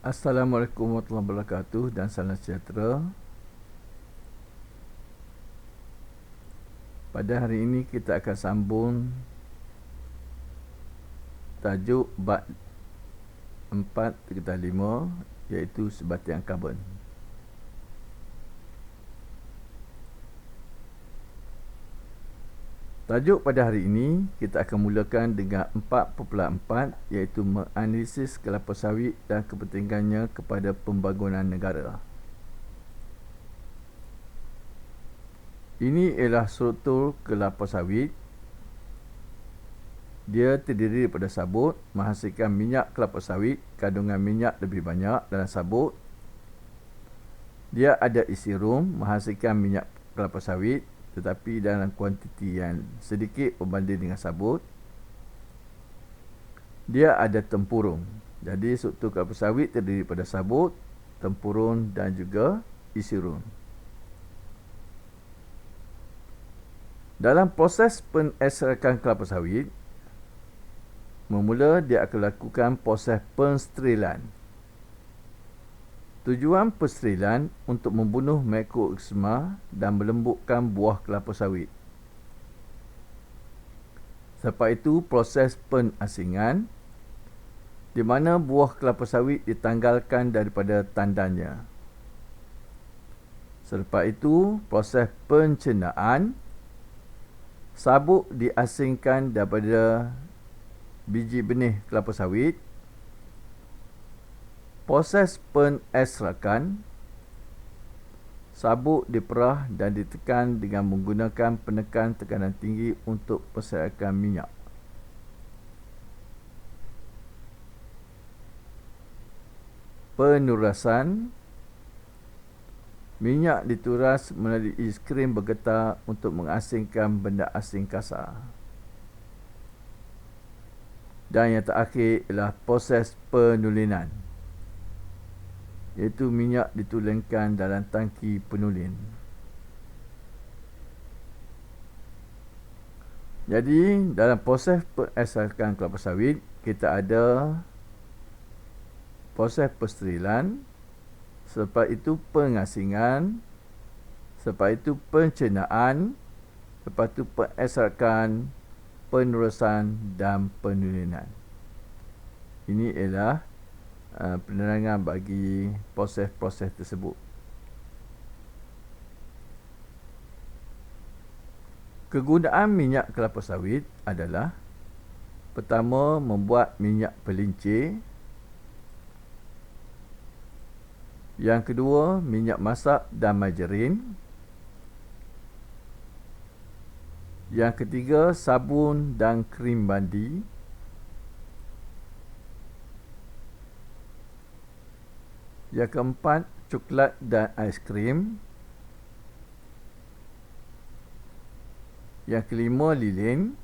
Assalamualaikum warahmatullahi wabarakatuh dan salam sejahtera. Pada hari ini kita akan sambung tajuk bab 4-5 iaitu sebatian karbon. Tajuk pada hari ini kita akan mulakan dengan 4.4 iaitu menganalisis kelapa sawit dan kepentingannya kepada pembangunan negara. Ini ialah struktur kelapa sawit. Dia terdiri daripada sabut, menghasilkan minyak kelapa sawit, kandungan minyak lebih banyak dalam sabut. Dia ada isi rum, menghasilkan minyak kelapa sawit tetapi dalam kuantiti yang sedikit berbanding dengan sabut. Dia ada tempurung. Jadi struktur kelapa sawit terdiri daripada sabut, tempurung dan juga isi rum. Dalam proses pengekstrakan kelapa sawit, memula dia akan lakukan proses pensterilan. Tujuan pensterilan untuk membunuh mikroorganisma dan melembutkan buah kelapa sawit. Selepas itu proses penasingan, di mana buah kelapa sawit ditanggalkan daripada tandannya. Selepas itu proses pencernaan, sabut diasingkan daripada biji benih kelapa sawit. Proses penekstrakan, sabut diperah dan ditekan dengan menggunakan penekan tekanan tinggi untuk perserakan minyak. Penurasan, minyak dituras melalui skrin bergetar untuk mengasingkan benda asing kasar. Dan yang terakhir ialah proses penulinan, iaitu minyak ditulenkan dalam tangki penulin. Jadi dalam proses pengekstrakan kelapa sawit, kita ada proses pensterilan, selepas itu pengasingan, selepas itu pencernaan, lepas itu pengekstrakan, penurusan dan penulinan. Ini ialah penerangan bagi proses-proses tersebut. Kegunaan minyak kelapa sawit adalah: pertama, membuat minyak pelincir. Yang kedua, minyak masak dan margarin. Yang ketiga, sabun dan krim mandi. Yang keempat, coklat dan aiskrim. Yang kelima, lilin.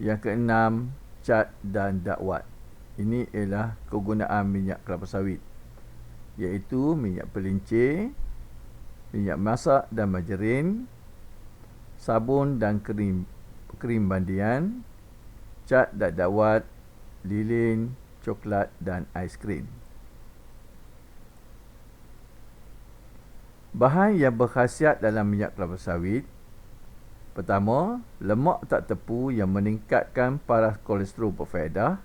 Yang keenam, cat dan dakwat. Ini ialah kegunaan minyak kelapa sawit, iaitu minyak pelincir, minyak masak dan margarin, sabun dan krim mandian, cat dan dakwat, lilin, coklat dan aiskrim. Bahan yang berkhasiat dalam minyak kelapa sawit: pertama, lemak tak tepu yang meningkatkan paras kolesterol berfaedah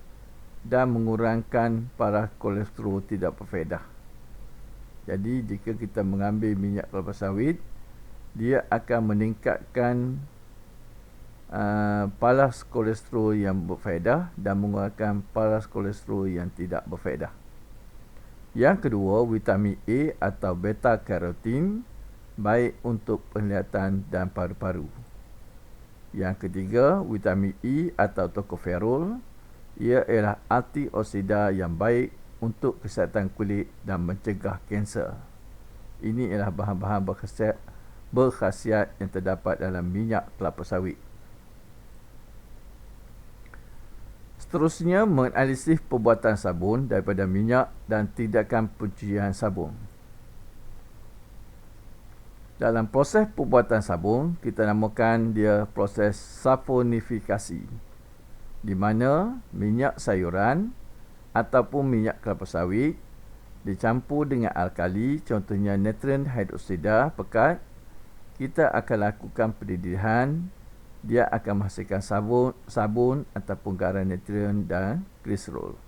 dan mengurangkan paras kolesterol tidak berfaedah. Jadi jika kita mengambil minyak kelapa sawit, dia akan meningkatkan paras kolesterol yang berfaedah dan mengurangkan paras kolesterol yang tidak berfaedah. Yang kedua, vitamin A atau beta karotin baik untuk penglihatan dan paru-paru. Yang ketiga, vitamin E atau tokoferol. Ia ialah antioksida yang baik untuk kesihatan kulit dan mencegah kanser. Ini ialah bahan-bahan berkhasiat yang terdapat dalam minyak kelapa sawit. Seterusnya, menganalisis pembuatan sabun daripada minyak dan tindakan pencucian sabun. Dalam proses pembuatan sabun, kita namakan dia proses saponifikasi, di mana minyak sayuran ataupun minyak kelapa sawit dicampur dengan alkali, contohnya natron hidroksida pekat, kita akan lakukan pendidihan. Dia akan menghasilkan sabun ataupun garam natron dan gliserol.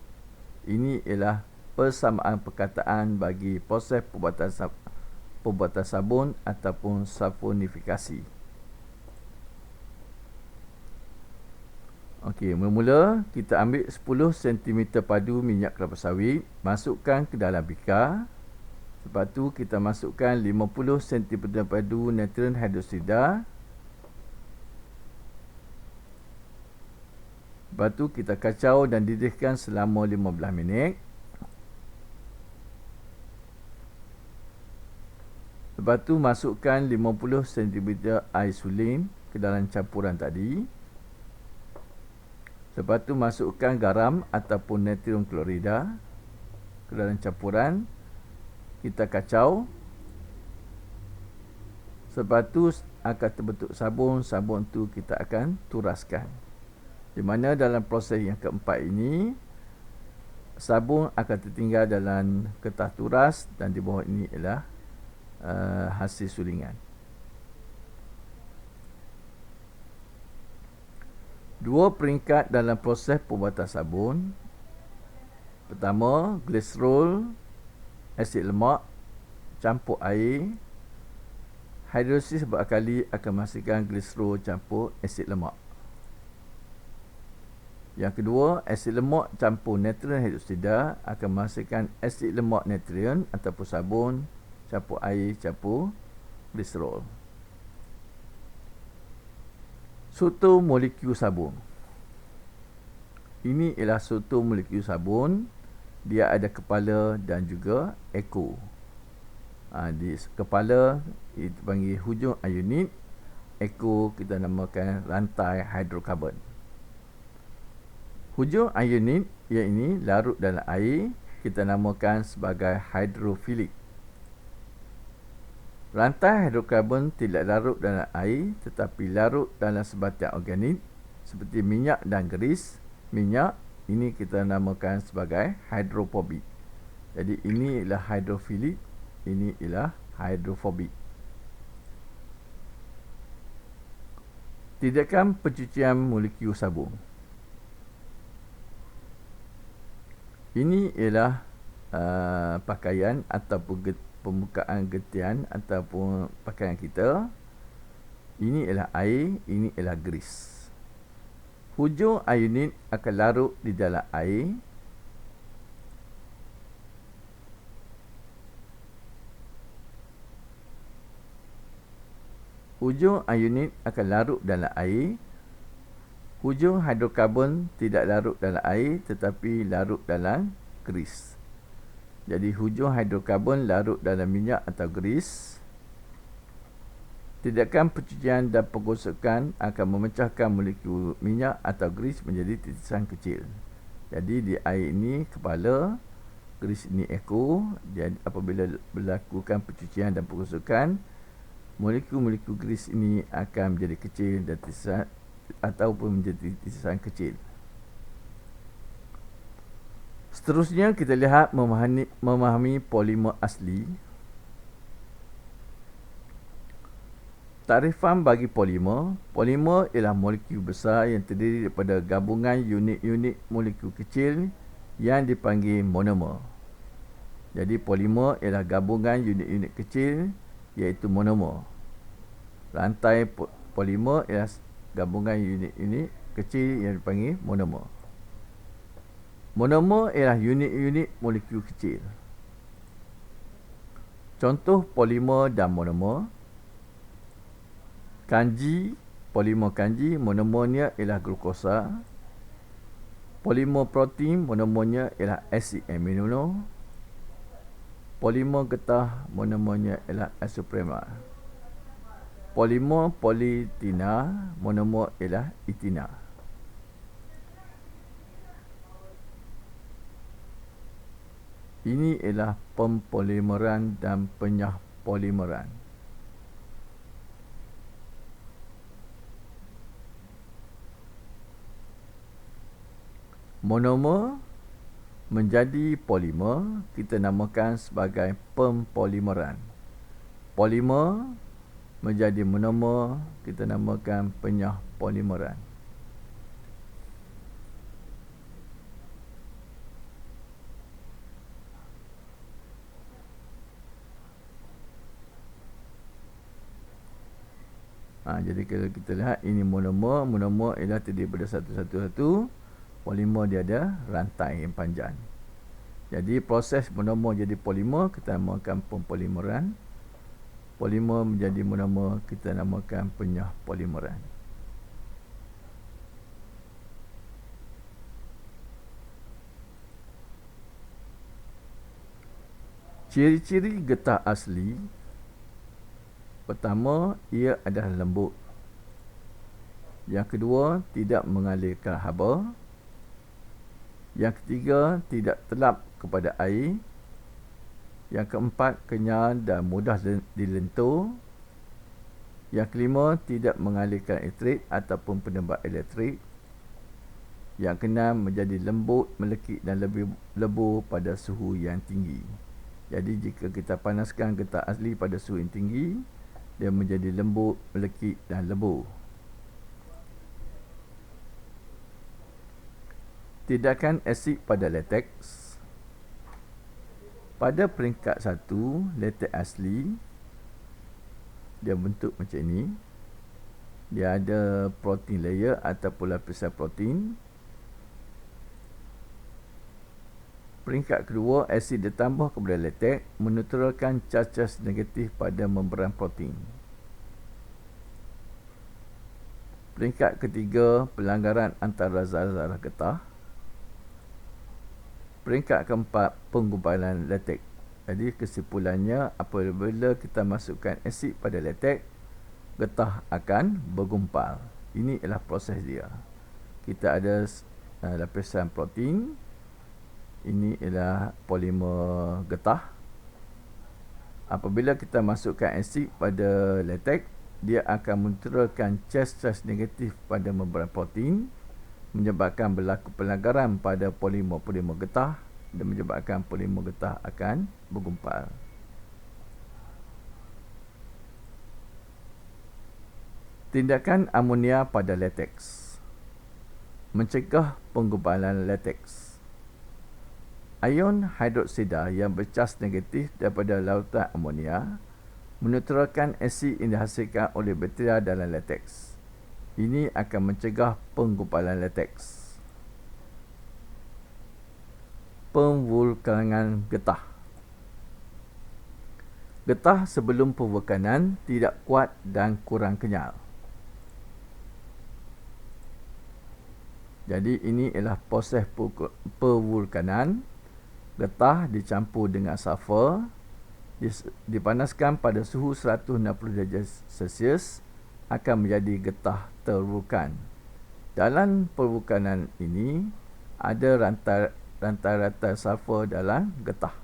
Ini ialah persamaan perkataan bagi proses pembuatan sabun ataupun saponifikasi. Okey, mula-mula kita ambil 10 cm padu minyak kelapa sawit, masukkan ke dalam bikar. Lepas tu kita masukkan 50 cm padu natron hidroksida. Lepas tu kita kacau dan didihkan selama 15 minit. Lepas tu masukkan 50 cm air suling ke dalam campuran tadi. Lepas tu masukkan garam ataupun natrium klorida ke dalam campuran. Kita kacau. Lepas tu akan terbentuk sabun. Sabun tu kita akan turaskan. Di mana dalam proses yang keempat ini, sabun akan tertinggal dalam kertas turas dan di bawah ini ialah hasil sulingan. Dua peringkat dalam proses pembuatan sabun. Pertama, gliserol, asid lemak, campur air. Hidrolisis berkali akan menghasilkan gliserol campur asid lemak. Yang kedua, asid lemak campur natron hidroksida akan menghasilkan asid lemak natron ataupun sabun campur air campur gliserol. Struktur molekul sabun. Ini ialah struktur molekul sabun. Dia ada kepala dan juga ekor. Di kepala kita panggil hujung ionit, ekor kita namakan rantai hidrokarbon. Hujung ionit yang ini larut dalam air, kita namakan sebagai hidrofilik. Rantai hidrokarbon tidak larut dalam air tetapi larut dalam sebatian organik seperti minyak dan geris. Minyak ini kita namakan sebagai hidrofobik. Jadi ini ialah hidrofilik, ini ialah hidrofobik. Tindakan pencucian molekul sabun. Ini ialah pakaian ataupun permukaan getian ataupun pakaian kita. Ini ialah air, ini ialah grease. Hujung ionit akan larut di dalam air. Hujung ionit akan larut dalam air. Hujung hidrokarbon tidak larut dalam air tetapi larut dalam grease. Jadi hujung hidrokarbon larut dalam minyak atau grease. Tindakan pencucian dan penggosokan akan memecahkan molekul minyak atau grease menjadi titisan kecil. Jadi di air ini kepala, grease ini ekor. Jadi apabila berlakukan pencucian dan penggosokan, molekul-molekul grease ini akan menjadi kecil dan titisan ataupun menjadi titisan kecil. Seterusnya kita lihat memahami polimer asli. Takrifan bagi polimer. Polimer ialah molekul besar yang terdiri daripada gabungan unit-unit molekul kecil yang dipanggil monomer. Jadi polimer ialah gabungan unit-unit kecil iaitu monomer. Rantai polimer ialah gabungan unit-unit kecil yang dipanggil monomer. Monomer ialah unit-unit molekul kecil. Contoh polimer dan monomer. Kanji, polimer kanji, monomernya ialah glukosa. Polimer protein, monomernya ialah asid amino. Polimer getah, monomernya ialah isoprena. Polimer politina, monomer ialah etina. Ini ialah pempolimeran dan penyahpolimeran. Monomer menjadi polimer, kita namakan sebagai pempolimeran. Polimer menjadi monomer, kita namakan penyah polimeran. Jadi kalau kita lihat, ini monomer. Monomer ialah terdiri daripada satu. Polimer dia ada rantai yang panjang. Jadi proses monomer jadi polimer, kita namakan pempolimeran. Polimer menjadi monomer, kita namakan penyah polimeran. Ciri-ciri getah asli. Pertama, ia adalah lembut. Yang kedua, tidak mengalirkan haba. Yang ketiga, tidak telap kepada air. Yang keempat, kenyal dan mudah dilentur. Yang kelima, tidak mengalirkan elektrik ataupun penebat elektrik. Yang keenam, menjadi lembut, melekit dan lebih lebur pada suhu yang tinggi. Jadi jika kita panaskan getah asli pada suhu yang tinggi, dia menjadi lembut, melekit dan lebur. Tindakan asid pada latex. Pada peringkat 1, latex asli, dia bentuk macam ini. Dia ada protein layer ataupun lapisan protein. Peringkat kedua, asid ditambah kepada latex menetralkan charge negatif pada membran protein. Peringkat ketiga, pelanggaran antara zarah-zarah getah. Peringkat keempat, penggumpalan latex. Jadi kesimpulannya, apabila kita masukkan asid pada latex, getah akan bergumpal. Ini ialah proses dia. Kita ada lapisan protein. Ini ialah polimer getah. Apabila kita masukkan asid pada latex, dia akan menetralkan charge negatif pada membran protein, menyebabkan berlaku pelanggaran pada polimer-polimer getah dan menyebabkan polimer getah akan bergumpal. Tindakan amonia pada latex. Mencegah penggumpalan latex. Ion hidroksida yang bercas negatif daripada lautan amonia menetralkan asid yang dihasilkan oleh bakteria dalam latex. Ini akan mencegah penggumpalan latex. Pemvulkanan getah. Getah sebelum pemvulkanan tidak kuat dan kurang kenyal. Jadi ini ialah proses pemvulkanan. Getah dicampur dengan sulfur, dipanaskan pada suhu 160 darjah Celsius, akan menjadi getah tervulkan. Dalam pervulkanan ini, ada rantai-rantai sulfur dalam getah.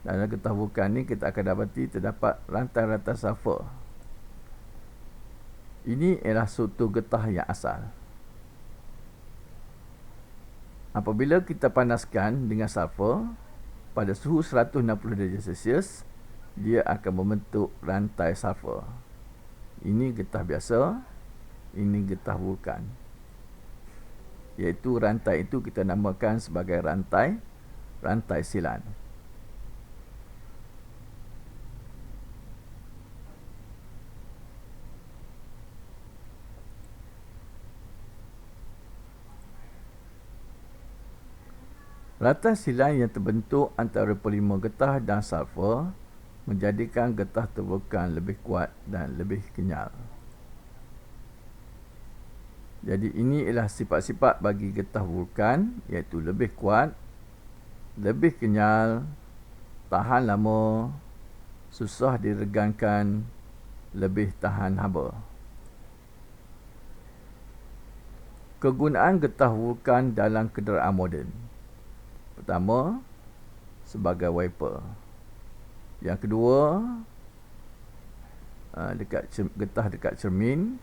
Dalam getah vulkan ini, kita akan dapati terdapat rantai-rantai sulfur. Ini ialah struktur getah yang asal. Apabila kita panaskan dengan sulfur pada suhu 160 darjah Celsius, dia akan membentuk rantai sulfur. Ini getah biasa, ini getah vulkan. Iaitu rantai itu kita namakan sebagai rantai silan. Rantai silan yang terbentuk antara polimer getah dan sulfur menjadikan getah tervulkan lebih kuat dan lebih kenyal. Jadi ini ialah sifat-sifat bagi getah vulkan, iaitu lebih kuat, lebih kenyal, tahan lama, susah diregangkan, lebih tahan haba. Kegunaan getah vulkan dalam kenderaan moden. Pertama, sebagai wiper. Yang kedua, getah dekat cermin.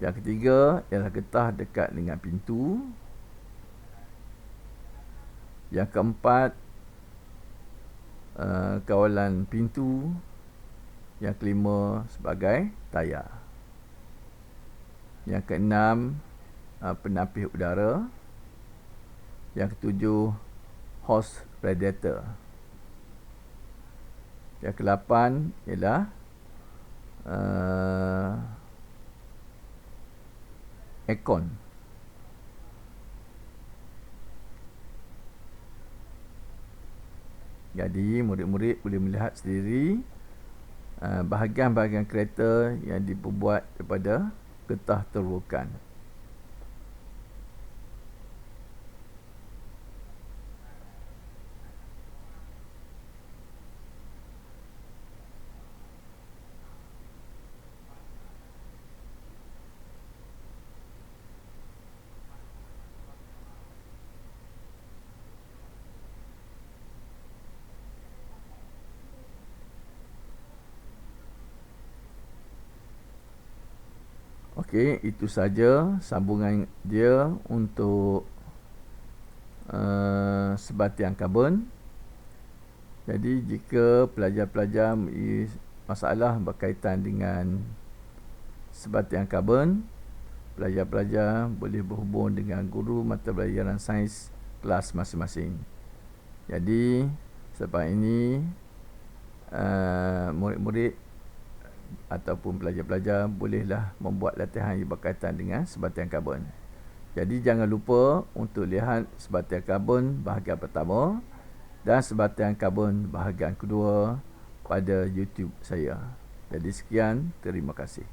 Yang ketiga ialah getah dekat dengan pintu. Yang keempat, kawalan pintu. Yang kelima, sebagai tayar. Yang keenam, penapis udara. Yang ketujuh, hose radiator. Yang ke-8 ialah aircon. Jadi murid-murid boleh melihat sendiri bahagian-bahagian kereta yang diperbuat daripada getah terukan. Okey, itu saja sambungan dia untuk sebatian karbon. Jadi jika pelajar-pelajar mempunyai masalah berkaitan dengan sebatian karbon, pelajar-pelajar boleh berhubung dengan guru mata pelajaran sains kelas masing-masing. Jadi selepas ini murid-murid ataupun pelajar-pelajar bolehlah membuat latihan yang berkaitan dengan sebatian karbon. Jadi jangan lupa untuk lihat sebatian karbon bahagian pertama dan sebatian karbon bahagian kedua pada YouTube saya. Jadi sekian, terima kasih.